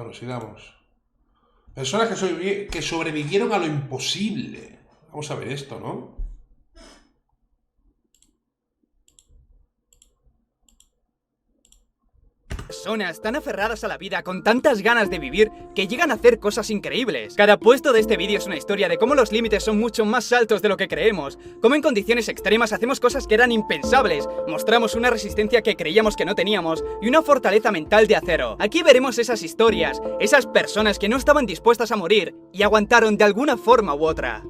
Bueno, sigamos. Personas que sobrevivieron a lo imposible. Vamos a ver esto, ¿no? Personas tan aferradas a la vida, con tantas ganas de vivir, que llegan a hacer cosas increíbles. Cada puesto de este vídeo es una historia de cómo los límites son mucho más altos de lo que creemos, cómo en condiciones extremas hacemos cosas que eran impensables, mostramos una resistencia que creíamos que no teníamos y una fortaleza mental de acero. Aquí veremos esas historias, esas personas que no estaban dispuestas a morir y aguantaron de alguna forma u otra.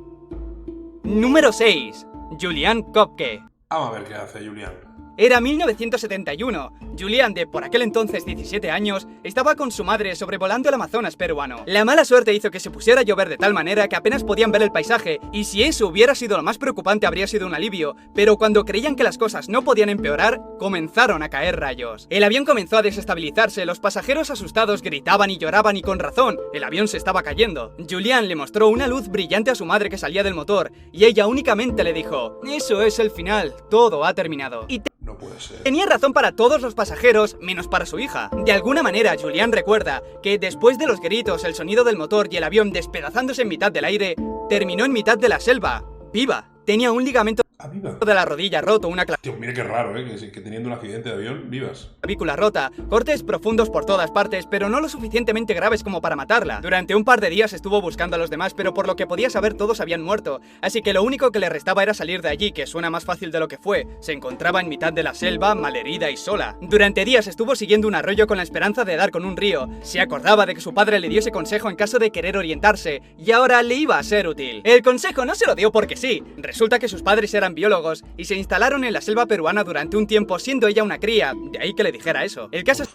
Número 6. Julian Köpke. Vamos a ver qué hace Julian. Era 1971. Julian, de por aquel entonces 17 años, estaba con su madre sobrevolando el Amazonas peruano. La mala suerte hizo que se pusiera a llover de tal manera que apenas podían ver el paisaje, y si eso hubiera sido lo más preocupante habría sido un alivio, pero cuando creían que las cosas no podían empeorar, comenzaron a caer rayos. El avión comenzó a desestabilizarse, los pasajeros asustados gritaban y lloraban y con razón, el avión se estaba cayendo. Julian le mostró una luz brillante a su madre que salía del motor, y ella únicamente le dijo: "Eso es el final, todo ha terminado". No puede ser. Tenía razón para todos los pasajeros, menos para su hija. De alguna manera, Julian recuerda que después de los gritos, el sonido del motor y el avión despedazándose en mitad del aire, terminó en mitad de la selva, viva. Tenía un ligamento Viva. de la rodilla roto, una Tío, mira qué raro, que teniendo un accidente de avión vivas. clavícula rota, cortes profundos por todas partes, pero no lo suficientemente graves como para matarla. Durante un par de días estuvo buscando a los demás, pero por lo que podía saber todos habían muerto, así que lo único que le restaba era salir de allí, que suena más fácil de lo que fue. Se encontraba en mitad de la selva, malherida y sola. Durante días estuvo siguiendo un arroyo con la esperanza de dar con un río. Se acordaba de que su padre le dio ese consejo en caso de querer orientarse, y ahora le iba a ser útil. El consejo no se lo dio porque sí. Resulta que sus padres eran biólogos y se instalaron en la selva peruana durante un tiempo, siendo ella una cría, de ahí que le dijera eso. El caso es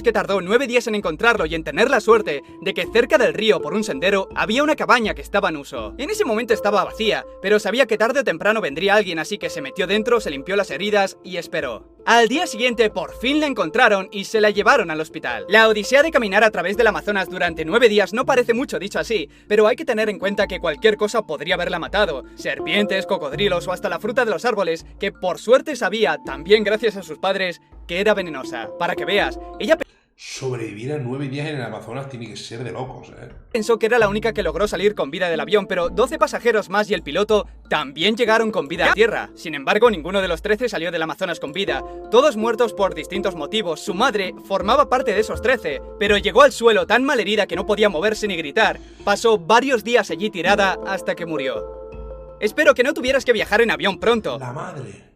que tardó 9 días en encontrarlo y en tener la suerte de que cerca del río, por un sendero, había una cabaña que estaba en uso. En ese momento estaba vacía, pero sabía que tarde o temprano vendría alguien, así que se metió dentro, se limpió las heridas y esperó. Al día siguiente por fin la encontraron y se la llevaron al hospital. La odisea de caminar a través del Amazonas durante 9 días no parece mucho dicho así, pero hay que tener en cuenta que cualquier cosa podría haberla matado. Serpientes, cocodrilos o hasta la fruta de los árboles, que por suerte sabía, también gracias a sus padres, que era venenosa. Para que veas, ella Sobrevivir a 9 días en el Amazonas tiene que ser de locos, pensó que era la única que logró salir con vida del avión, pero 12 pasajeros más y el piloto también llegaron con vida a tierra. Sin embargo, ninguno de los 13 salió del Amazonas con vida, todos muertos por distintos motivos. Su madre formaba parte de esos 13, pero llegó al suelo tan malherida que no podía moverse ni gritar. Pasó varios días allí tirada hasta que murió. Espero que no tuvieras que viajar en avión pronto. La madre.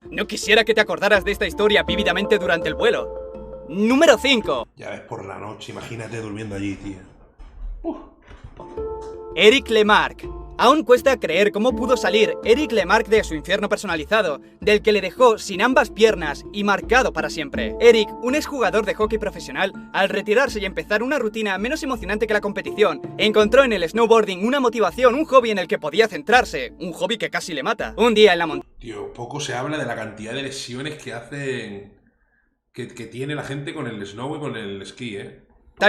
No quisiera que te acordaras de esta historia vívidamente durante el vuelo. Número 5. Ya ves, por la noche, imagínate durmiendo allí, tío. Eric Lemarque. Aún cuesta creer cómo pudo salir Eric Lemarque de su infierno personalizado, del que le dejó sin ambas piernas y marcado para siempre. Eric, un exjugador de hockey profesional, al retirarse y empezar una rutina menos emocionante que la competición, encontró en el snowboarding una motivación, un hobby en el que podía centrarse, un hobby que casi le mata. Un día en la montaña... Tío, poco se habla de la cantidad de lesiones que hacen... Que tiene la gente con el snow y con el esquí,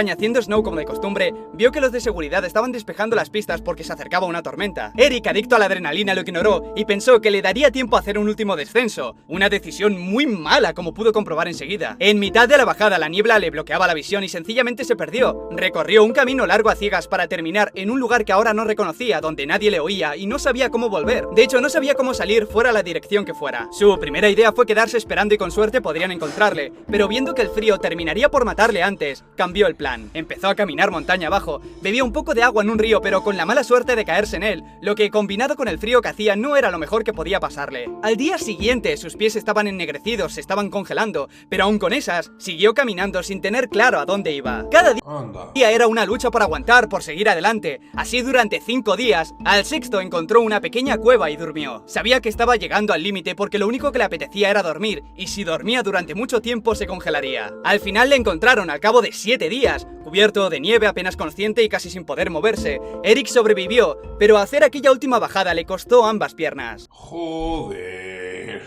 haciendo snow como de costumbre, vio que los de seguridad estaban despejando las pistas porque se acercaba una tormenta. Eric, adicto a la adrenalina, lo ignoró y pensó que le daría tiempo a hacer un último descenso, una decisión muy mala como pudo comprobar enseguida. En mitad de la bajada la niebla le bloqueaba la visión y sencillamente se perdió. Recorrió un camino largo a ciegas para terminar en un lugar que ahora no reconocía, donde nadie le oía y no sabía cómo volver. De hecho, no sabía cómo salir fuera la dirección que fuera. Su primera idea fue quedarse esperando y con suerte podrían encontrarle, pero viendo que el frío terminaría por matarle antes, cambió el plan. Empezó a caminar montaña abajo, bebía un poco de agua en un río pero con la mala suerte de caerse en él, lo que combinado con el frío que hacía no era lo mejor que podía pasarle. Al día siguiente sus pies estaban ennegrecidos, se estaban congelando, pero aún con esas, siguió caminando sin tener claro a dónde iba. Cada día era una lucha por aguantar, por seguir adelante. Así durante 5 días, al sexto encontró una pequeña cueva y durmió. Sabía que estaba llegando al límite porque lo único que le apetecía era dormir, y si dormía durante mucho tiempo se congelaría. Al final le encontraron al cabo de 7 días, cubierto de nieve, apenas consciente y casi sin poder moverse. Eric sobrevivió, pero hacer aquella última bajada le costó ambas piernas. Joder.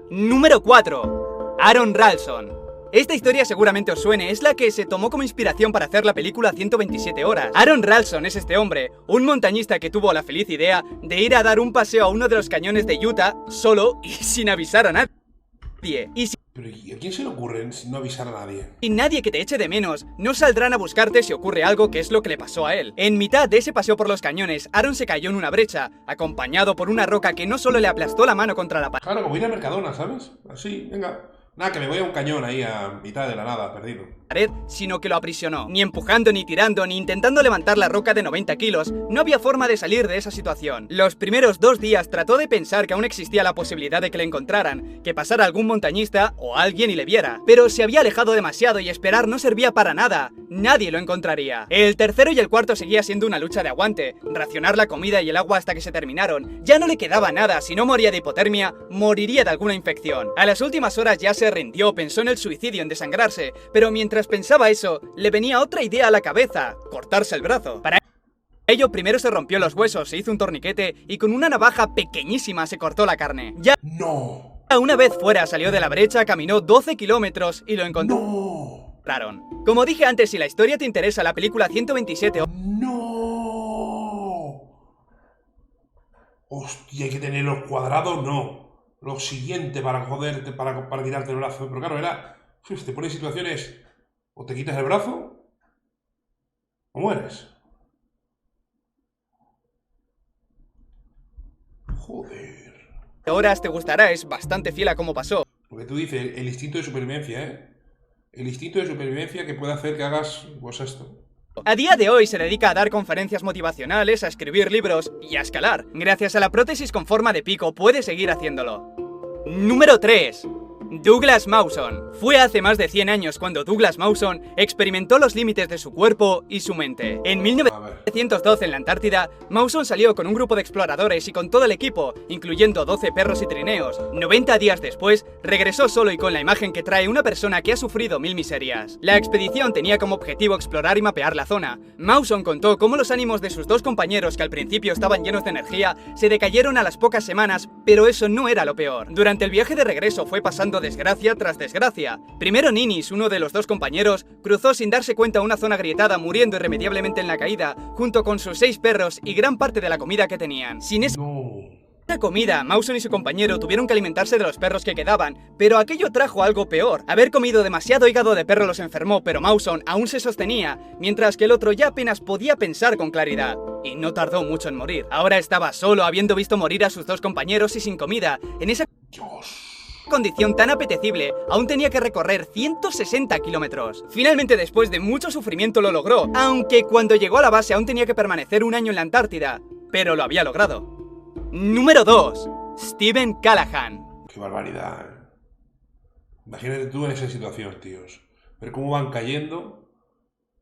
Número 4. Aaron Ralston. Esta historia seguramente os suene, es la que se tomó como inspiración para hacer la película 127 horas. Aaron Ralston es este hombre, un montañista que tuvo la feliz idea de ir a dar un paseo a uno de los cañones de Utah, solo y sin avisar a nadie. Y Pero ¿y a quién se le ocurre no avisar a nadie? Y nadie que te eche de menos, no saldrán a buscarte si ocurre algo, que es lo que le pasó a él. En mitad de ese paseo por los cañones, Aaron se cayó en una brecha, acompañado por una roca que no solo le aplastó la mano contra la pared, Claro, como ir a Mercadona, ¿sabes? Así, venga. Nada, que me voy a un cañón ahí a mitad de la nada, perdido. sino que lo aprisionó. Ni empujando, ni tirando, ni intentando levantar la roca de 90 kilos, no había forma de salir de esa situación. Los primeros 2 días trató de pensar que aún existía la posibilidad de que le encontraran, que pasara algún montañista o alguien y le viera. Pero se había alejado demasiado y esperar no servía para nada. Nadie lo encontraría. El tercero y el cuarto seguía siendo una lucha de aguante. Racionar la comida y el agua hasta que se terminaron. Ya no le quedaba nada. Si no moría de hipotermia, moriría de alguna infección. A las últimas horas ya se rindió, pensó en el suicidio, en desangrarse, pero mientras pensaba eso, le venía otra idea a la cabeza: cortarse el brazo. Para ello primero se rompió los huesos, se hizo un torniquete y con una navaja pequeñísima se cortó la carne. Ya ¡No! una vez fuera, salió de la brecha, caminó 12 kilómetros y lo encontraron. ¡No! Como dije antes, si la historia te interesa, la película 127... ¡No! Hostia, hay que tener los cuadrados, no. Lo siguiente para joderte, para quitarte el brazo. Pero claro, era... te pone en situaciones... O te quitas el brazo... O mueres. Joder. horas te gustará, es bastante fiel a cómo pasó. Lo que tú dices, el instinto de supervivencia, ¿eh? El instinto de supervivencia que puede hacer que hagas, pues esto. A día de hoy se dedica a dar conferencias motivacionales, a escribir libros y a escalar. Gracias a la prótesis con forma de pico puede seguir haciéndolo. Número 3. Douglas Mawson. Fue hace más de 100 años cuando Douglas Mawson experimentó los límites de su cuerpo y su mente. En 1912, en la Antártida, Mawson salió con un grupo de exploradores y con todo el equipo, incluyendo 12 perros y trineos. 90 días después, regresó solo y con la imagen que trae una persona que ha sufrido 1000 miserias. La expedición tenía como objetivo explorar y mapear la zona. Mawson contó cómo los ánimos de sus 2 compañeros, que al principio estaban llenos de energía, se decayeron a las pocas semanas, pero eso no era lo peor. Durante el viaje de regreso fue pasando desgracia tras desgracia. Primero Ninis, uno de los 2 compañeros, cruzó sin darse cuenta una zona agrietada, muriendo irremediablemente en la caída, junto con sus 6 perros y gran parte de la comida que tenían. Sin esa comida, Mawson y su compañero tuvieron que alimentarse de los perros que quedaban, pero aquello trajo algo peor. Haber comido demasiado hígado de perro los enfermó, pero Mawson aún se sostenía, mientras que el otro ya apenas podía pensar con claridad. Y no tardó mucho en morir. Ahora estaba solo, habiendo visto morir a sus 2 compañeros y sin comida. En esa condición tan apetecible, aún tenía que recorrer 160 kilómetros. Finalmente, después de mucho sufrimiento, lo logró, aunque cuando llegó a la base aún tenía que permanecer 1 año en la Antártida, pero lo había logrado. Número 2. Stephen Callahan. Qué barbaridad, ¿eh? Imagínate tú en esa situación, tíos. Ver cómo van cayendo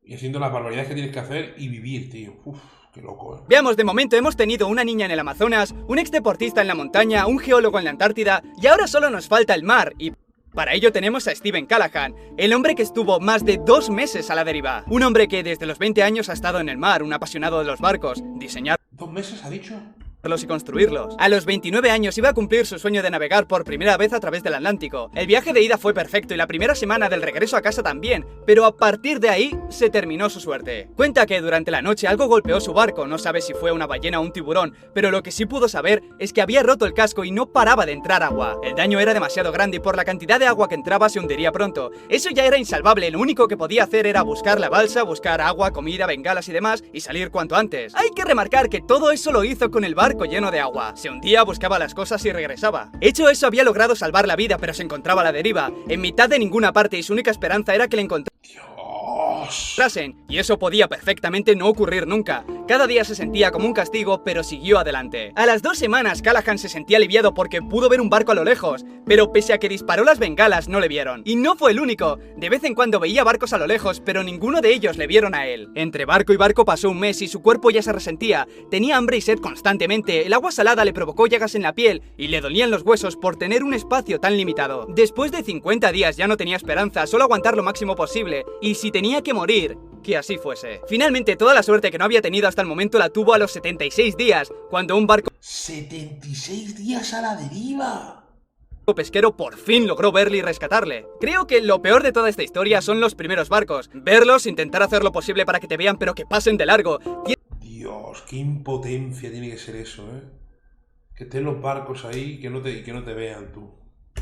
y haciendo las barbaridades que tienes que hacer y vivir, tío. Uf. Qué loco, ¿eh? Veamos, de momento hemos tenido una niña en el Amazonas, un exdeportista en la montaña, un geólogo en la Antártida y ahora solo nos falta el mar y... para ello tenemos a Stephen Callahan, el hombre que estuvo más de 2 meses a la deriva. Un hombre que desde los 20 años ha estado en el mar, un apasionado de los barcos, diseñar... ¿2 meses ha dicho? y construirlos. A los 29 años iba a cumplir su sueño de navegar por primera vez a través del Atlántico. El viaje de ida fue perfecto y la primera semana del regreso a casa también, pero a partir de ahí se terminó su suerte. Cuenta que durante la noche algo golpeó su barco, no sabe si fue una ballena o un tiburón, pero lo que sí pudo saber es que había roto el casco y no paraba de entrar agua. El daño era demasiado grande y por la cantidad de agua que entraba se hundiría pronto. Eso ya era insalvable, lo único que podía hacer era buscar la balsa, buscar agua, comida, bengalas y demás y salir cuanto antes. Hay que remarcar que todo eso lo hizo con el barco lleno de agua. Se hundía, buscaba las cosas y regresaba. Hecho eso, había logrado salvar la vida, pero se encontraba a la deriva, en mitad de ninguna parte, y su única esperanza era que le encontrasen, y eso podía perfectamente no ocurrir nunca. Cada día se sentía como un castigo, pero siguió adelante. A las 2 semanas, Callahan se sentía aliviado porque pudo ver un barco a lo lejos, pero pese a que disparó las bengalas, no le vieron. Y no fue el único. De vez en cuando veía barcos a lo lejos, pero ninguno de ellos le vieron a él. Entre barco y barco pasó un mes y su cuerpo ya se resentía. Tenía hambre y sed constantemente, el agua salada le provocó llagas en la piel y le dolían los huesos por tener un espacio tan limitado. Después de 50 días ya no tenía esperanza, solo aguantar lo máximo posible, y si tenía que morir, que así fuese. Finalmente, toda la suerte que no había tenido hasta el momento la tuvo a los 76 días, cuando un barco... ¡76 días a la deriva! pesquero por fin logró verle y rescatarle. Creo que lo peor de toda esta historia son los primeros barcos. Verlos, intentar hacer lo posible para que te vean, pero que pasen de largo. Dios, qué impotencia tiene que ser eso, ¿eh? Que estén los barcos ahí y que no te vean, tú.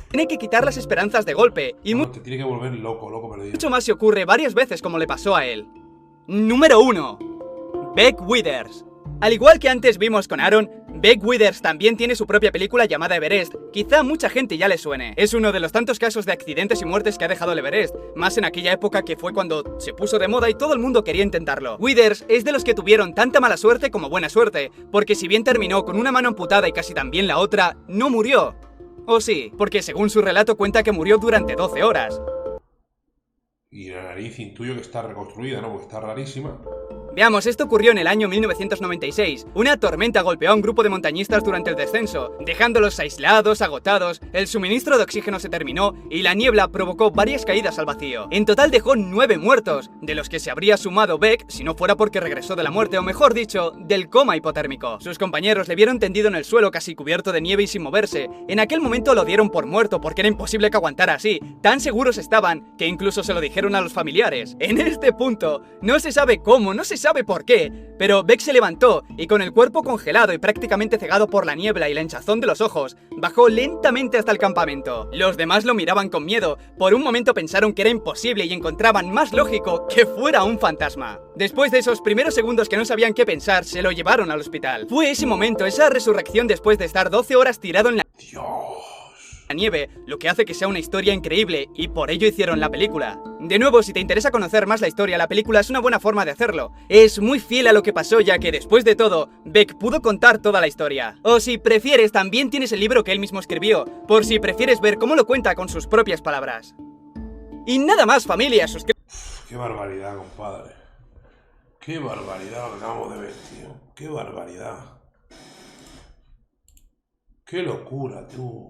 tiene que quitar las esperanzas de golpe, y No, te tiene que volver loco, loco perdido. mucho más si ocurre varias veces como le pasó a él. Número 1. Beck Withers. Al igual que antes vimos con Aaron, Beck Withers también tiene su propia película llamada Everest. Quizá a mucha gente ya le suene. Es uno de los tantos casos de accidentes y muertes que ha dejado el Everest, más en aquella época que fue cuando se puso de moda y todo el mundo quería intentarlo. Withers es de los que tuvieron tanta mala suerte como buena suerte, porque si bien terminó con una mano amputada y casi también la otra, no murió. O sí, porque según su relato cuenta que murió durante 12 horas. Y la nariz intuyo que está reconstruida, ¿no? Porque está rarísima. Veamos, esto ocurrió en el año 1996. Una tormenta golpeó a un grupo de montañistas durante el descenso, dejándolos aislados, agotados, el suministro de oxígeno se terminó y la niebla provocó varias caídas al vacío. En total dejó 9 muertos, de los que se habría sumado Beck si no fuera porque regresó de la muerte, o mejor dicho, del coma hipotérmico. Sus compañeros le vieron tendido en el suelo casi cubierto de nieve y sin moverse. En aquel momento lo dieron por muerto porque era imposible que aguantara así. Tan seguros estaban que incluso se lo dijeron a los familiares. En este punto, no se sabe cómo, no se sabe por qué, pero Beck se levantó y con el cuerpo congelado y prácticamente cegado por la niebla y la hinchazón de los ojos, bajó lentamente hasta el campamento. Los demás lo miraban con miedo, por un momento pensaron que era imposible y encontraban más lógico que fuera un fantasma. Después de esos primeros segundos que no sabían qué pensar, se lo llevaron al hospital. Fue ese momento, esa resurrección después de estar 12 horas tirado en la nieve, lo que hace que sea una historia increíble, y por ello hicieron la película. De nuevo, si te interesa conocer más la historia, la película es una buena forma de hacerlo. Es muy fiel a lo que pasó, ya que después de todo, Beck pudo contar toda la historia. O si prefieres, también tienes el libro que él mismo escribió, por si prefieres ver cómo lo cuenta con sus propias palabras. Y nada más, familia, Qué barbaridad, compadre. Qué barbaridad lo que acabamos de ver, tío. Qué barbaridad. Qué locura, tú.